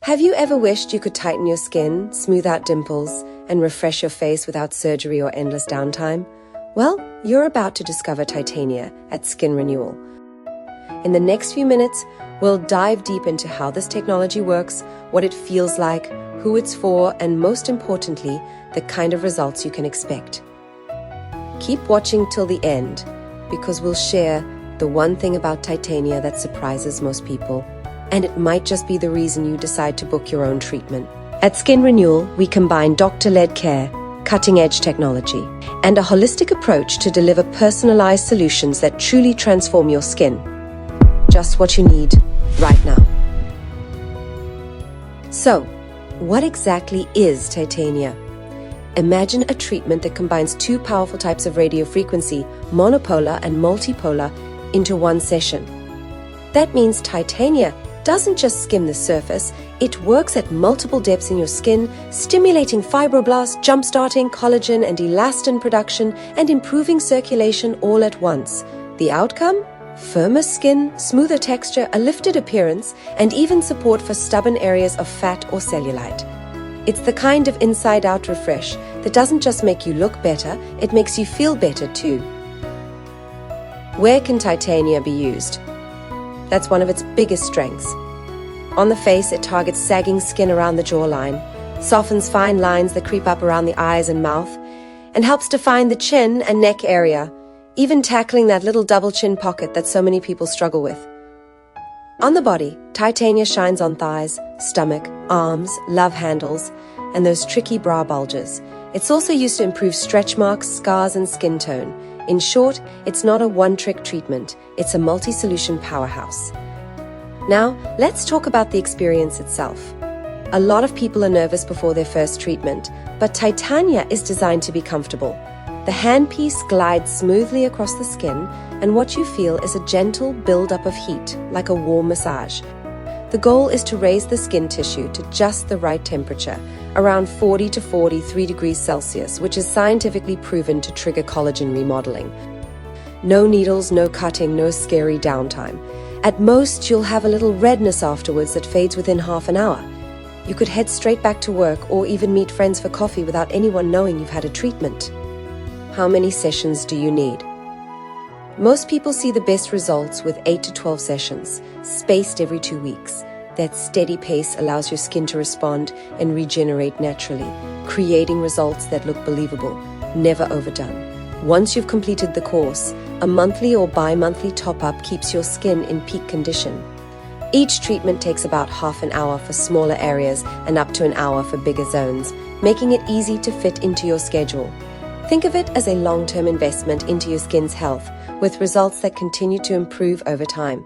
Have you ever wished you could tighten your skin, smooth out dimples, and refresh your face without surgery or endless downtime? Well, you're about to discover Titania at Skin Renewal. In the next few minutes, we'll dive deep into how this technology works, what it feels like, who it's for, and most importantly, the kind of results you can expect. Keep watching till the end, because we'll share the one thing about Titania that surprises most people, and it might just be the reason you decide to book your own treatment. At Skin Renewal, we combine doctor-led care, cutting-edge technology, and a holistic approach to deliver personalized solutions that truly transform your skin. Just what you need right now. So, what exactly is Titania? Imagine a treatment that combines two powerful types of radiofrequency, monopolar and multipolar, into one session. That means Titania doesn't just skim the surface, it works at multiple depths in your skin, stimulating fibroblasts, jump-starting collagen and elastin production, and improving circulation all at once. The outcome? Firmer skin, smoother texture, a lifted appearance, and even support for stubborn areas of fat or cellulite. It's the kind of inside-out refresh that doesn't just make you look better, it makes you feel better too. Where can Titania be used? That's one of its biggest strengths. On the face, it targets sagging skin around the jawline, softens fine lines that creep up around the eyes and mouth, and helps define the chin and neck area, even tackling that little double chin pocket that so many people struggle with. On the body, Titania shines on thighs, stomach, arms, love handles, and those tricky bra bulges. It's also used to improve stretch marks, scars, and skin tone. In short, it's not a one-trick treatment, it's a multi-solution powerhouse. Now, let's talk about the experience itself. A lot of people are nervous before their first treatment, but Titania is designed to be comfortable. The handpiece glides smoothly across the skin, and what you feel is a gentle build-up of heat, like a warm massage. The goal is to raise the skin tissue to just the right temperature, around 40 to 43 degrees Celsius, which is scientifically proven to trigger collagen remodeling. No needles, no cutting, no scary downtime. At most, you'll have a little redness afterwards that fades within half an hour. You could head straight back to work or even meet friends for coffee without anyone knowing you've had a treatment. How many sessions do you need? Most people see the best results with 8 to 12 sessions, spaced every 2 weeks. That steady pace allows your skin to respond and regenerate naturally, creating results that look believable, never overdone. Once you've completed the course, a monthly or bi-monthly top-up keeps your skin in peak condition. Each treatment takes about half an hour for smaller areas and up to an hour for bigger zones, making it easy to fit into your schedule. Think of it as a long-term investment into your skin's health, with results that continue to improve over time.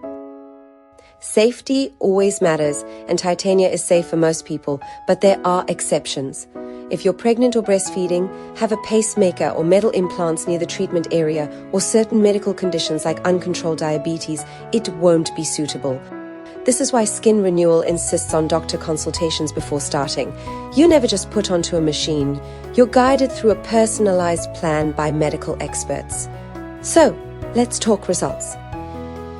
Safety always matters, and Titania is safe for most people, but there are exceptions. If you're pregnant or breastfeeding, have a pacemaker or metal implants near the treatment area, or certain medical conditions like uncontrolled diabetes, it won't be suitable. This is why Skin Renewal insists on doctor consultations before starting. You're never just put onto a machine. You're guided through a personalized plan by medical experts. So, let's talk results.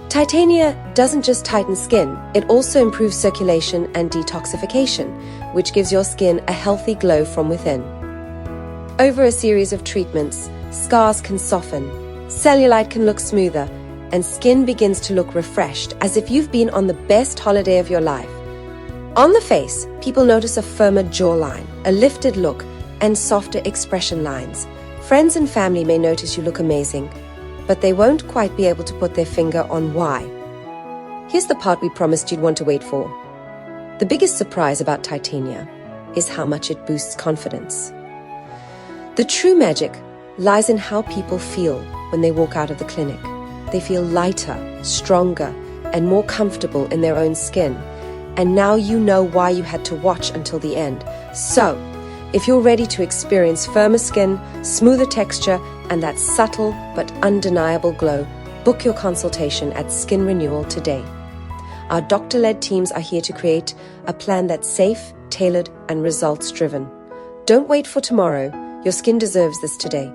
Titania doesn't just tighten skin, it also improves circulation and detoxification, which gives your skin a healthy glow from within. Over a series of treatments, scars can soften, cellulite can look smoother, and skin begins to look refreshed, as if you've been on the best holiday of your life. On the face, people notice a firmer jawline, a lifted look, and softer expression lines. Friends and family may notice you look amazing, but they won't quite be able to put their finger on why. Here's the part we promised you'd want to wait for. The biggest surprise about Titania is how much it boosts confidence. The true magic lies in how people feel when they walk out of the clinic. They feel lighter, stronger, and more comfortable in their own skin. And now you know why you had to watch until the end. So, if you're ready to experience firmer skin, smoother texture, and that subtle but undeniable glow, book your consultation at Skin Renewal today. Our doctor-led teams are here to create a plan that's safe, tailored, and results-driven. Don't wait for tomorrow. Your skin deserves this today.